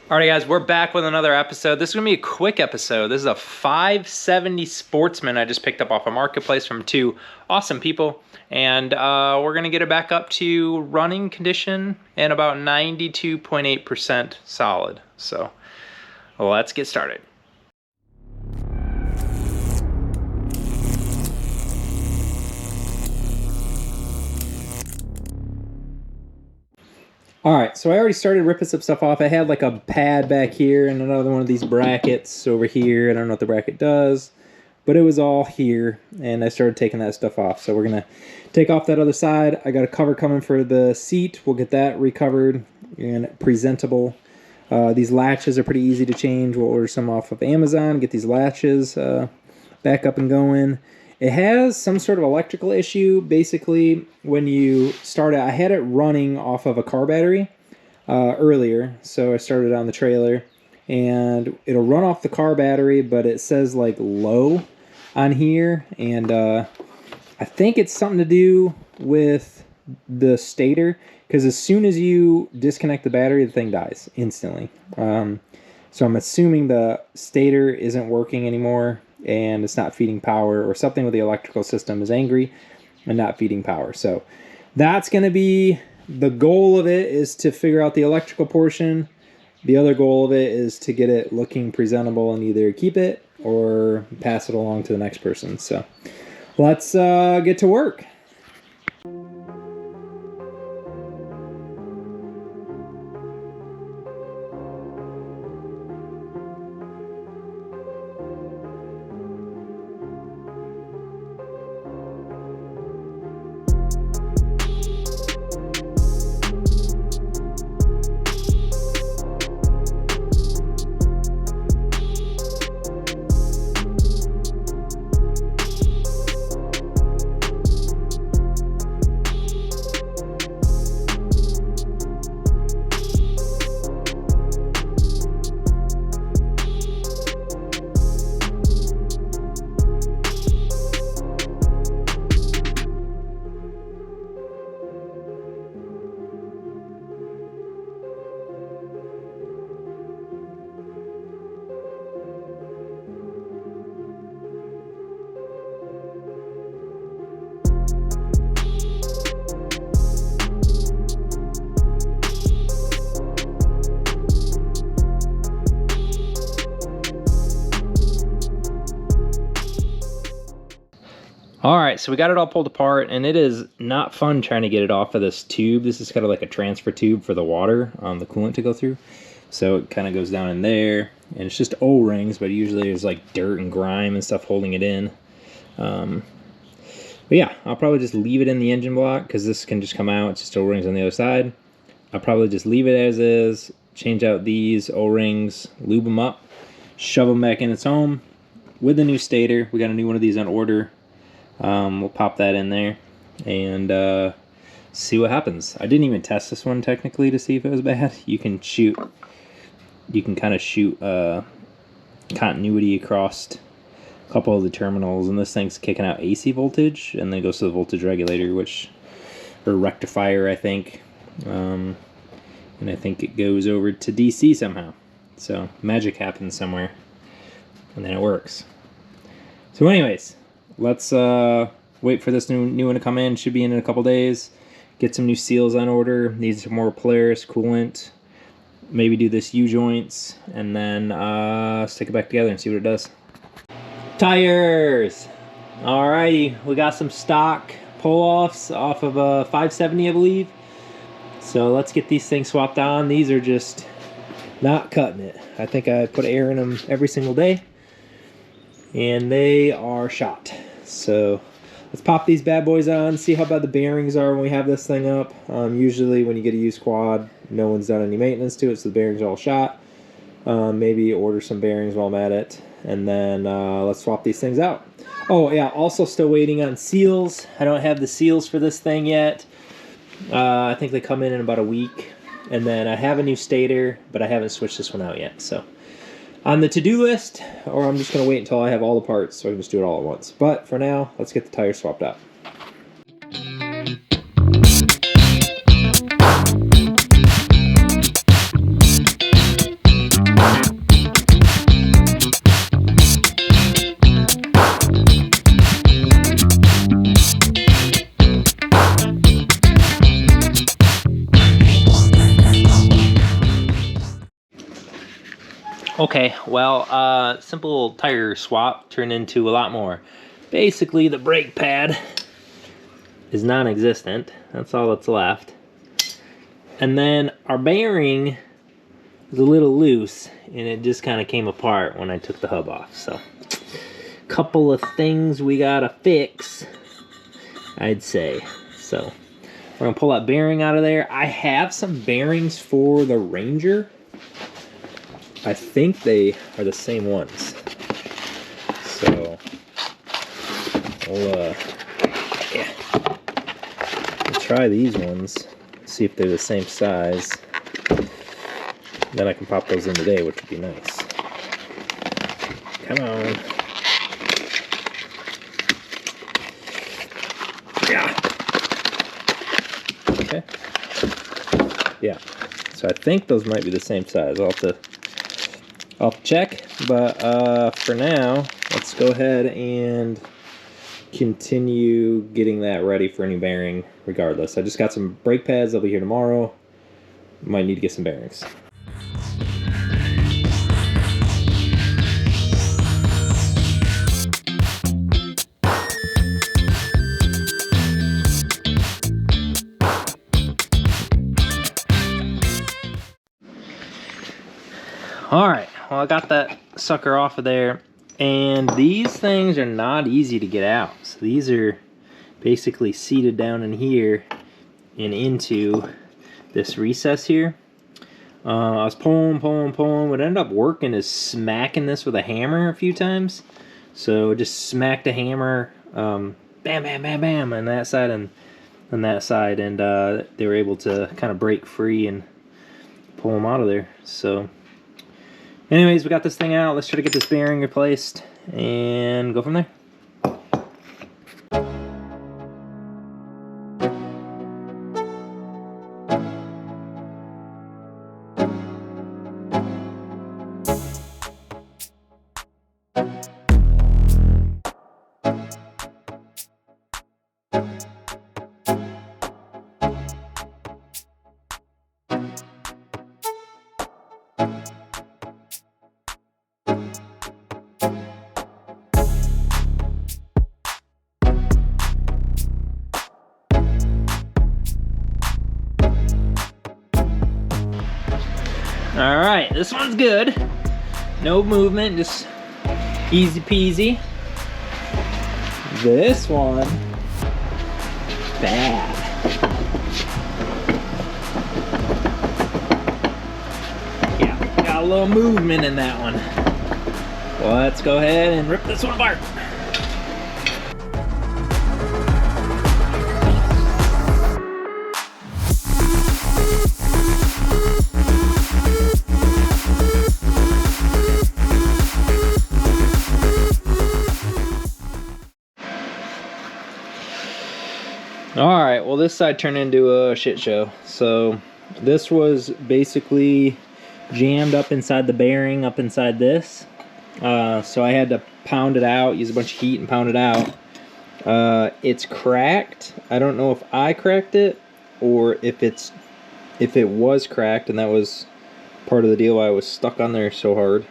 Alright guys, we're back with another episode. This is going to be a quick episode. This is a 570 Sportsman I just picked up off a marketplace from two awesome people. And we're going to get it back up to running condition and about 92.8% solid. So let's get started. Alright, so I already started ripping some stuff off. I had like a pad back here and another one of these brackets over here. I don't know what the bracket does, but it was all here, and I started taking that stuff off. So we're going to take off that other side. I got a cover coming for the seat. We'll get that recovered and presentable. These latches are pretty easy to change. We'll order some off of Amazon, get these latches back up and going. It has some sort of electrical issue. Basically, when you start it, I had it running off of a car battery earlier, so I started on the trailer, and it'll run off the car battery, but it says like low on here, and I think it's something to do with the stator, because as soon as you disconnect the battery, the thing dies instantly. So I'm assuming the stator isn't working anymore, and it's not feeding power, or something with the electrical system is angry and not feeding power. So that's going to be the goal of it, is to figure out the electrical portion. The other goal of it is to get it looking presentable and either keep it or pass it along to the next person. So let's get to work. Alright, so we got it all pulled apart, and it is not fun trying to get it off of this tube. This is kind of like a transfer tube for the water, the coolant to go through. So it kind of goes down in there, and it's just O-rings, but usually there's like dirt and grime and stuff holding it in. But yeah, I'll probably just leave it in the engine block, because this can just come out. It's just O-rings on the other side. I'll probably just leave it as is, change out these O-rings, lube them up, shove them back in its home with the new stator. We got a new one of these on order. We'll pop that in there and see what happens. I didn't even test this one technically to see if it was bad. You can kind of shoot continuity across a couple of the terminals, and this thing's kicking out AC voltage, and then it goes to the voltage regulator, or rectifier, I think. And I think it goes over to DC somehow. So magic happens somewhere, and then it works. So anyways, let's wait for this new one to come in. Should be in a couple days. Get some new seals on order. Need some more Polaris coolant. Maybe do this U-joints, and then stick it back together and see what it does. Tires! Alrighty, we got some stock pull-offs off of a 570, I believe. So let's get these things swapped on. These are just not cutting it. I think I put air in them every single day, and they are shot. So let's pop these bad boys on, see how bad the bearings are when we have this thing up. Usually when you get a used quad, no one's done any maintenance to it, so the bearings are all shot. Maybe order some bearings while I'm at it, and then let's swap these things out. Oh yeah, also still waiting on seals. I don't have the seals for this thing yet. I think they come in about a week. And then I have a new stator, but I haven't switched this one out yet. So on the to-do list, or I'm just going to wait until I have all the parts so I can just do it all at once. But for now, let's get the tires swapped out. Okay, well, simple tire swap turned into a lot more. Basically, the brake pad is non-existent. That's all that's left. And then our bearing is a little loose, and it just kind of came apart when I took the hub off. So, couple of things we gotta fix, I'd say. So, we're gonna pull that bearing out of there. I have some bearings for the Ranger. I think they are the same ones. So, we'll try these ones, see if they're the same size. Then I can pop those in today, which would be nice. Come on. Yeah. Okay. Yeah. So I think those might be the same size. I'll have to check, but for now, let's go ahead and continue getting that ready for a new bearing regardless. I just got some brake pads. They'll be here tomorrow. Might need to get some bearings. Alright, well I got that sucker off of there, and these things are not easy to get out. So these are basically seated down in here and into this recess here. I was pulling. What ended up working is smacking this with a hammer a few times. So just smacked a hammer, bam, bam, bam, bam, on that side and on that side, and they were able to kind of break free and pull them out of there. So anyways, we got this thing out. Let's try to get this bearing replaced and go from there. Alright, this one's good. No movement, just easy peasy. This one, bad. Yeah, got a little movement in that one. Let's go ahead and rip this one apart. Alright, well this side turned into a shit show. So this was basically jammed up inside the bearing, up inside this. So I had to pound it out, use a bunch of heat and pound it out. It's cracked. I don't know if I cracked it or if it was cracked, and that was part of the deal why I was stuck on there so hard.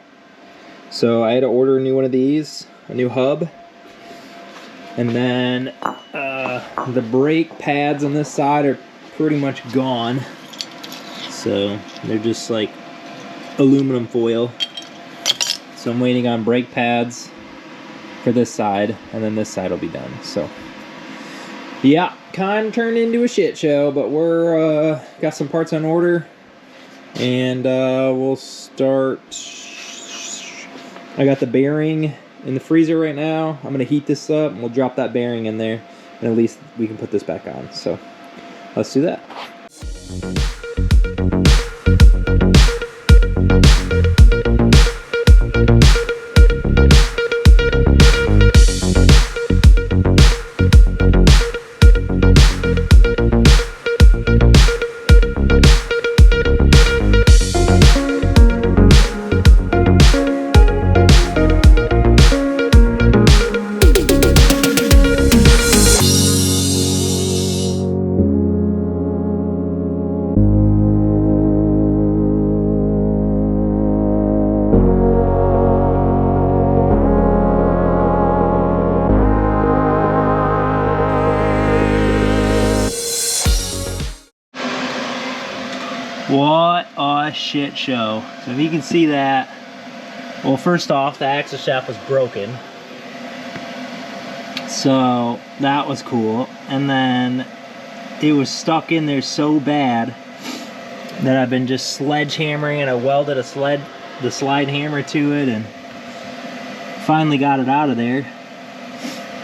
So I had to order a new one of these, a new hub. And then the brake pads on this side are pretty much gone. So they're just like aluminum foil. So I'm waiting on brake pads for this side, and then this side will be done. So yeah, kind of turned into a shit show, but we're got some parts on order, and we'll start. I got the bearing in the freezer right now. I'm gonna heat this up and we'll drop that bearing in there, and at least we can put this back on. So let's do that. What a shit show. So if you can see that, well, first off, the axle shaft was broken. So that was cool. And then it was stuck in there so bad that I've been just sledgehammering, and I welded the slide hammer to it and finally got it out of there.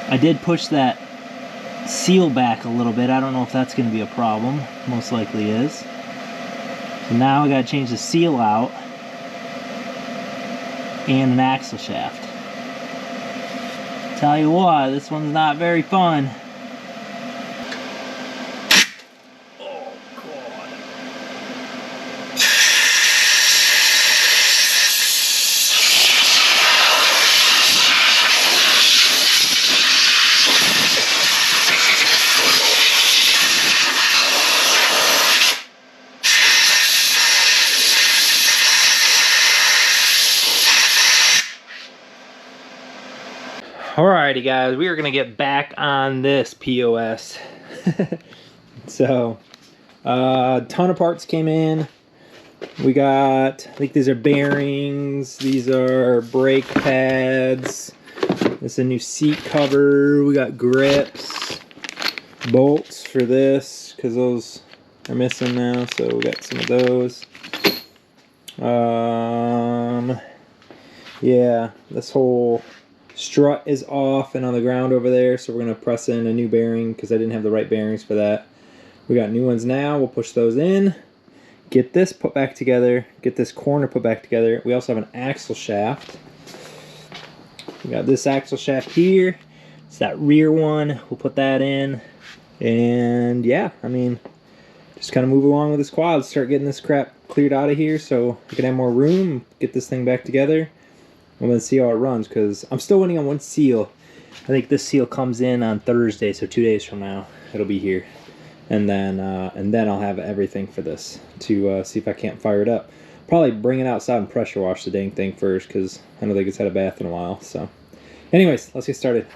I did push that seal back a little bit. I don't know if that's going to be a problem. Most likely is. So now I got to change the seal out and an axle shaft. Tell you what, this one's not very fun. Oh God. Alrighty guys, we are gonna get back on this POS. So, a ton of parts came in. We got, I think these are bearings, these are brake pads, this is a new seat cover, we got grips, bolts for this, because those are missing now, so we got some of those. Yeah, this whole strut is off and on the ground over there, so we're going to press in a new bearing because I didn't have the right bearings for that. We got new ones now. We'll push those in, get this put back together, get this corner put back together. We also have an axle shaft. We got this axle shaft here. It's that rear one. We'll put that in, and yeah, I mean, just kind of move along with this quad, start getting this crap cleared out of here so we can have more room, get this thing back together. I'm going to see how it runs because I'm still waiting on one seal. I think this seal comes in on Thursday, so 2 days from now it'll be here. And then I'll have everything for this to see if I can't fire it up. Probably bring it outside and pressure wash the dang thing first because I don't think it's had a bath in a while. So anyways, let's get started.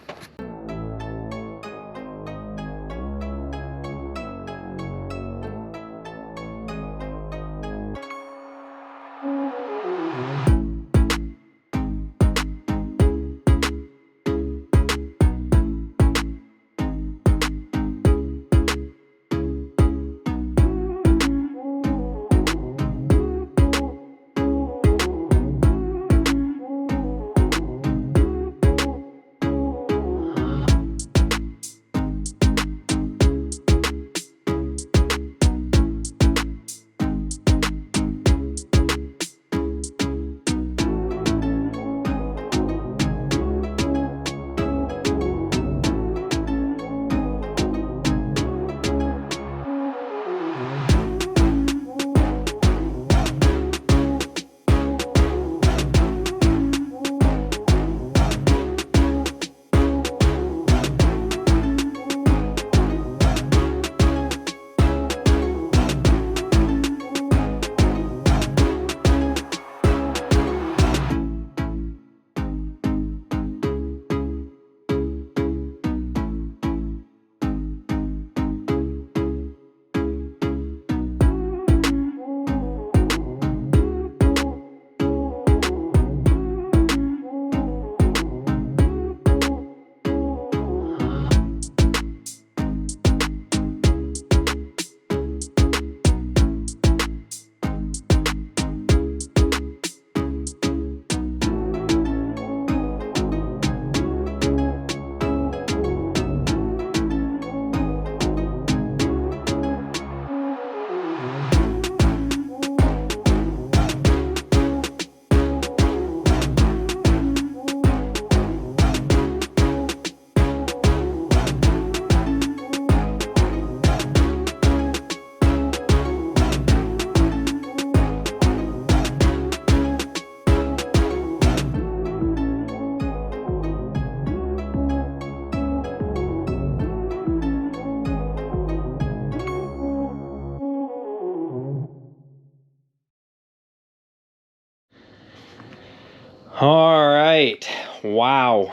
All right, wow,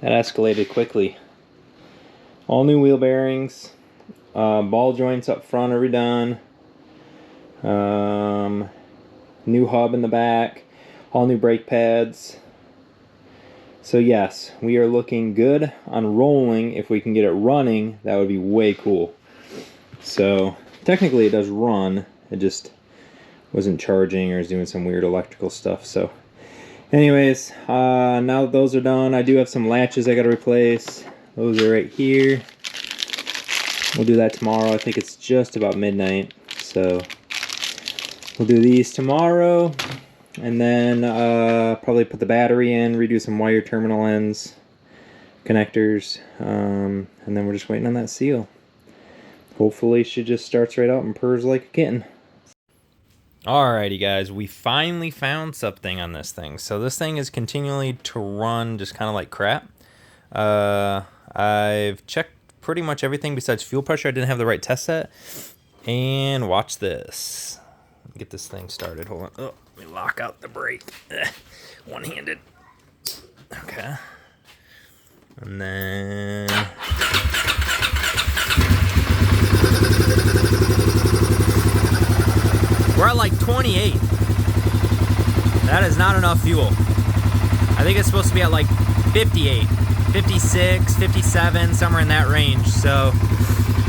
that escalated quickly. All new wheel bearings, ball joints up front are redone. New hub in the back, all new brake pads. So yes, we are looking good on rolling. If we can get it running, that would be way cool. So technically it does run, it just wasn't charging or is doing some weird electrical stuff. So anyways, now that those are done, I do have some latches I gotta replace. Those are right here. We'll do that tomorrow. I think it's just about midnight, so we'll do these tomorrow. And then probably put the battery in, redo some wire terminal ends, connectors, and then we're just waiting on that seal. Hopefully she just starts right out and purrs like a kitten. Alrighty guys, we finally found something on this thing. So this thing is continually to run just kind of like crap. I've checked pretty much everything besides fuel pressure. I didn't have the right test set. And watch this. Get this thing started. Hold on. Oh, let me lock out the brake. One-handed. Okay. And then we're at like 28. That is not enough fuel. I think it's supposed to be at like 58, 56, 57, somewhere in that range. So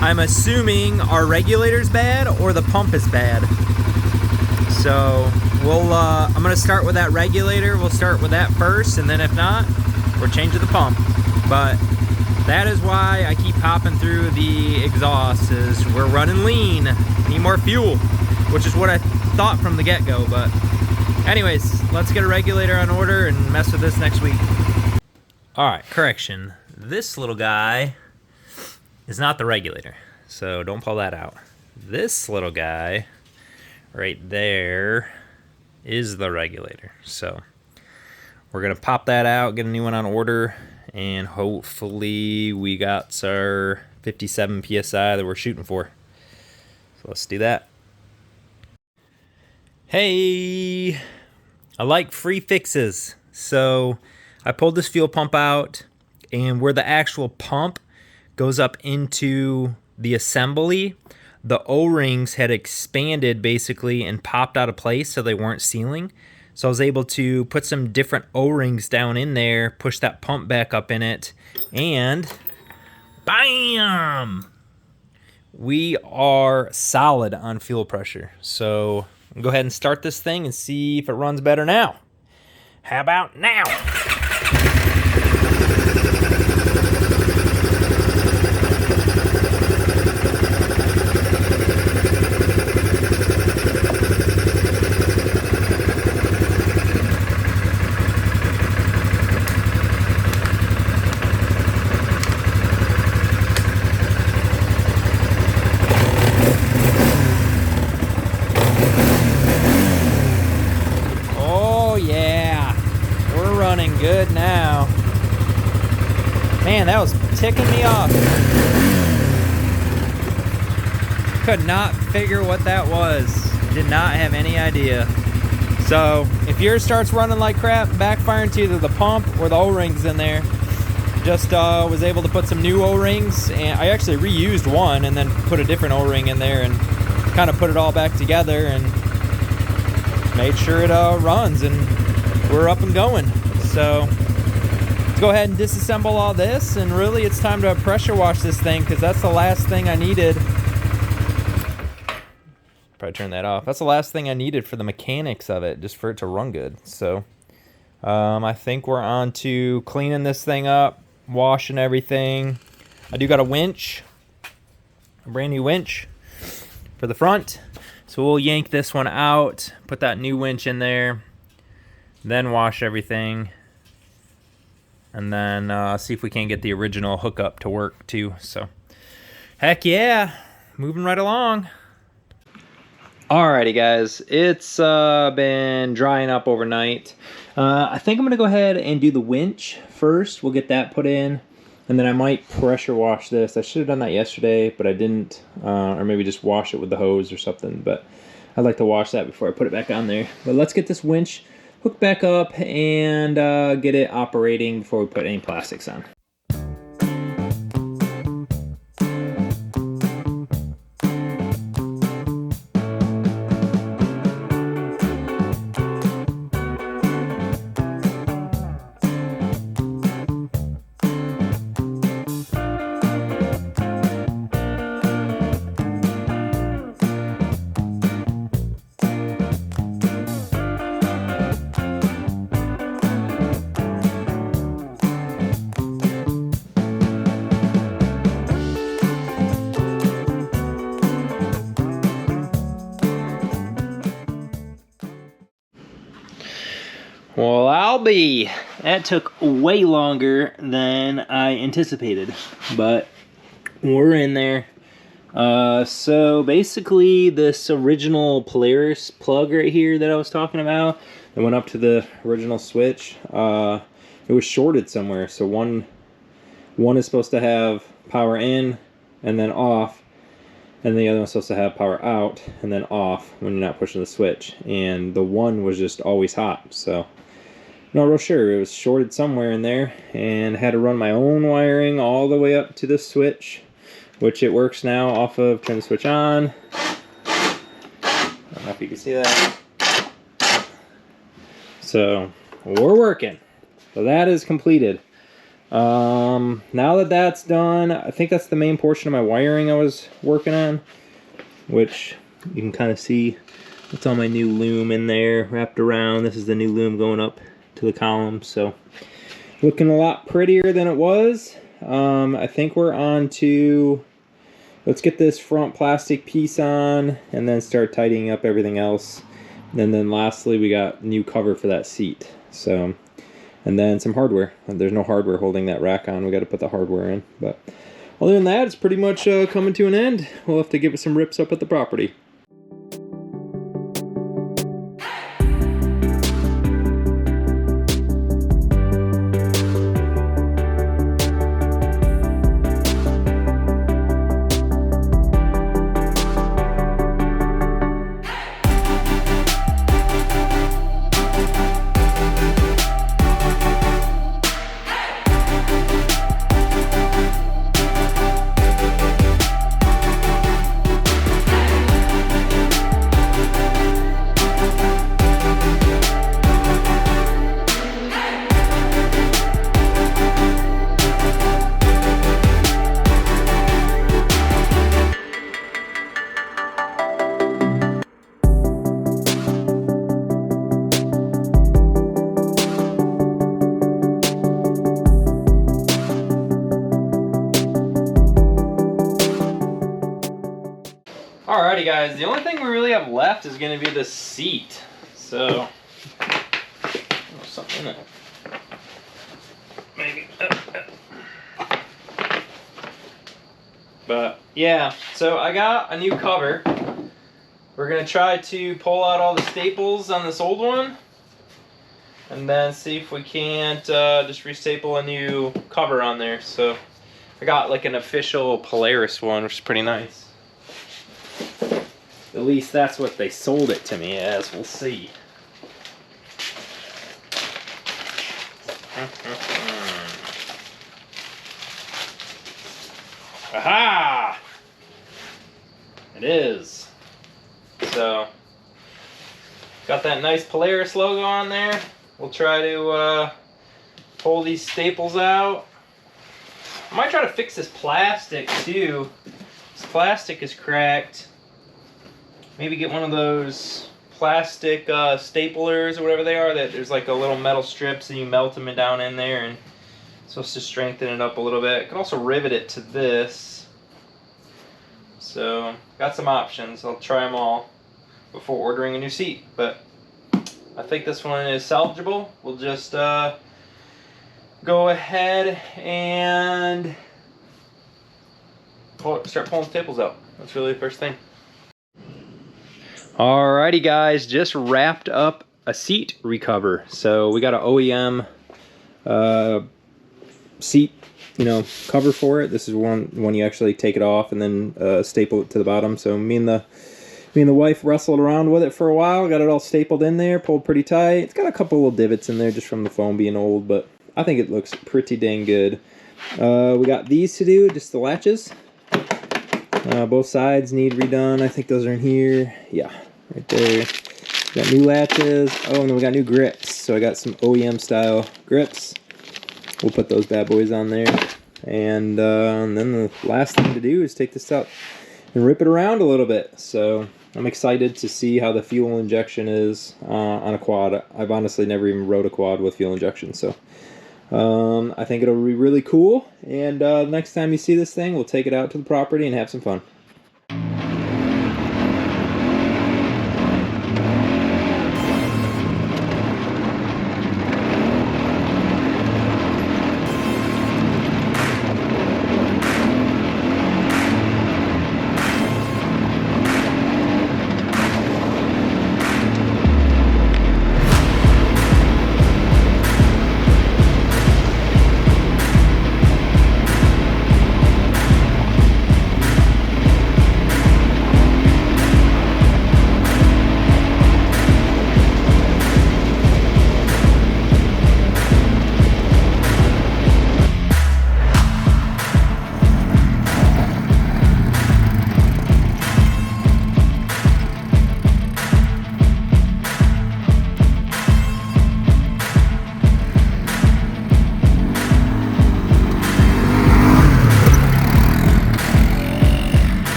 I'm assuming our regulator's bad or the pump is bad. So we'll, I'm gonna start with that regulator. We'll start with that first, and then if not, we're changing the pump. But that is why I keep hopping through the exhaust, is we're running lean, need more fuel, which is what I thought from the get-go. But anyways, let's get a regulator on order and mess with this next week. All right, correction. This little guy is not the regulator, so don't pull that out. This little guy right there is the regulator. So we're gonna pop that out, get a new one on order, and hopefully we got our 57 PSI that we're shooting for. So let's do that. Hey, I like free fixes. So I pulled this fuel pump out, and where the actual pump goes up into the assembly, the O-rings had expanded basically and popped out of place, so they weren't sealing. So I was able to put some different O-rings down in there, push that pump back up in it, and bam! We are solid on fuel pressure. So I'll go ahead and start this thing and see if it runs better now. How about now? Good now. Man, that was ticking me off. Could not figure what that was. Did not have any idea. So if yours starts running like crap, backfiring to either the pump or the O-rings in there. Just was able to put some new O-rings, and I actually reused one and then put a different O-ring in there and kind of put it all back together and made sure it runs, and we're up and going. So let's go ahead and disassemble all this, and really it's time to pressure wash this thing, because that's the last thing I needed. Probably turn that off. That's the last thing I needed for the mechanics of it, just for it to run good. So I think we're on to cleaning this thing up, washing everything. I do got a winch, a brand new winch for the front. So we'll yank this one out, put that new winch in there, then wash everything, and then see if we can get the original hookup to work too. So heck yeah, moving right along. Alrighty guys, it's been drying up overnight. I think I'm gonna go ahead and do the winch first. We'll get that put in, and then I might pressure wash this. I should have done that yesterday, but I didn't, or maybe just wash it with the hose or something. But I'd like to wash that before I put it back on there. But let's get this winch hook back up and get it operating before we put any plastics on. Well, I'll be. That took way longer than I anticipated, but we're in there. So basically this original Polaris plug right here that I was talking about, that went up to the original switch, it was shorted somewhere. So one is supposed to have power in and then off, and the other one's supposed to have power out and then off when you're not pushing the switch. And the one was just always hot, so not real sure. It was shorted somewhere in there, and had to run my own wiring all the way up to the switch, which it works now off of. Turn the switch on. I don't know if you can see that. So we're working. So that is completed. Now that that's done, I think that's the main portion of my wiring I was working on, which you can kind of see. It's all my new loom in there wrapped around. This is the new loom going up to the column, so looking a lot prettier than it was. I think we're on to, let's get this front plastic piece on and then start tidying up everything else. And then lastly, we got new cover for that seat. So, and then some hardware. There's no hardware holding that rack on. We got to put the hardware in. But other than that, it's pretty much coming to an end. We'll have to give it some rips up at the property. Alrighty guys, the only thing we really have left is going to be the seat. So, oh, something in it. Maybe. But yeah, so I got a new cover. We're going to try to pull out all the staples on this old one, and then see if we can't just restaple a new cover on there. So I got like an official Polaris one, which is pretty nice. At least that's what they sold it to me as. We'll see. Aha! It is. So, got that nice Polaris logo on there. We'll try to pull these staples out. I might try to fix this plastic too. This plastic is cracked. Maybe get one of those plastic staplers or whatever they are, that there's like a little metal strips and you melt them down in there, and it's supposed to strengthen it up a little bit. I can also rivet it to this. So got some options. I'll try them all before ordering a new seat, but I think this one is salvageable. We'll just go ahead and start pulling staples out. That's really the first thing. Alrighty guys, just wrapped up a seat recover. So we got an OEM seat, cover for it. This is one you actually take it off and then staple it to the bottom. So me and the wife wrestled around with it for a while, got it all stapled in there, pulled pretty tight. It's got a couple little divots in there just from the foam being old, but I think it looks pretty dang good. We got these to do, just the latches. Both sides need redone. I think those are in here. Yeah, right there. Got new latches. Oh, and then we got new grips. So I got some OEM style grips. We'll put those bad boys on there. And then the last thing to do is take this out and rip it around a little bit. So I'm excited to see how the fuel injection is on a quad. I've honestly never even rode a quad with fuel injection. So I think it'll be really cool, and next time you see this thing, we'll take it out to the property and have some fun.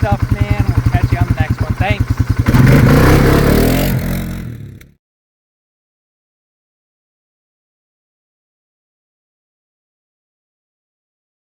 stuff, man.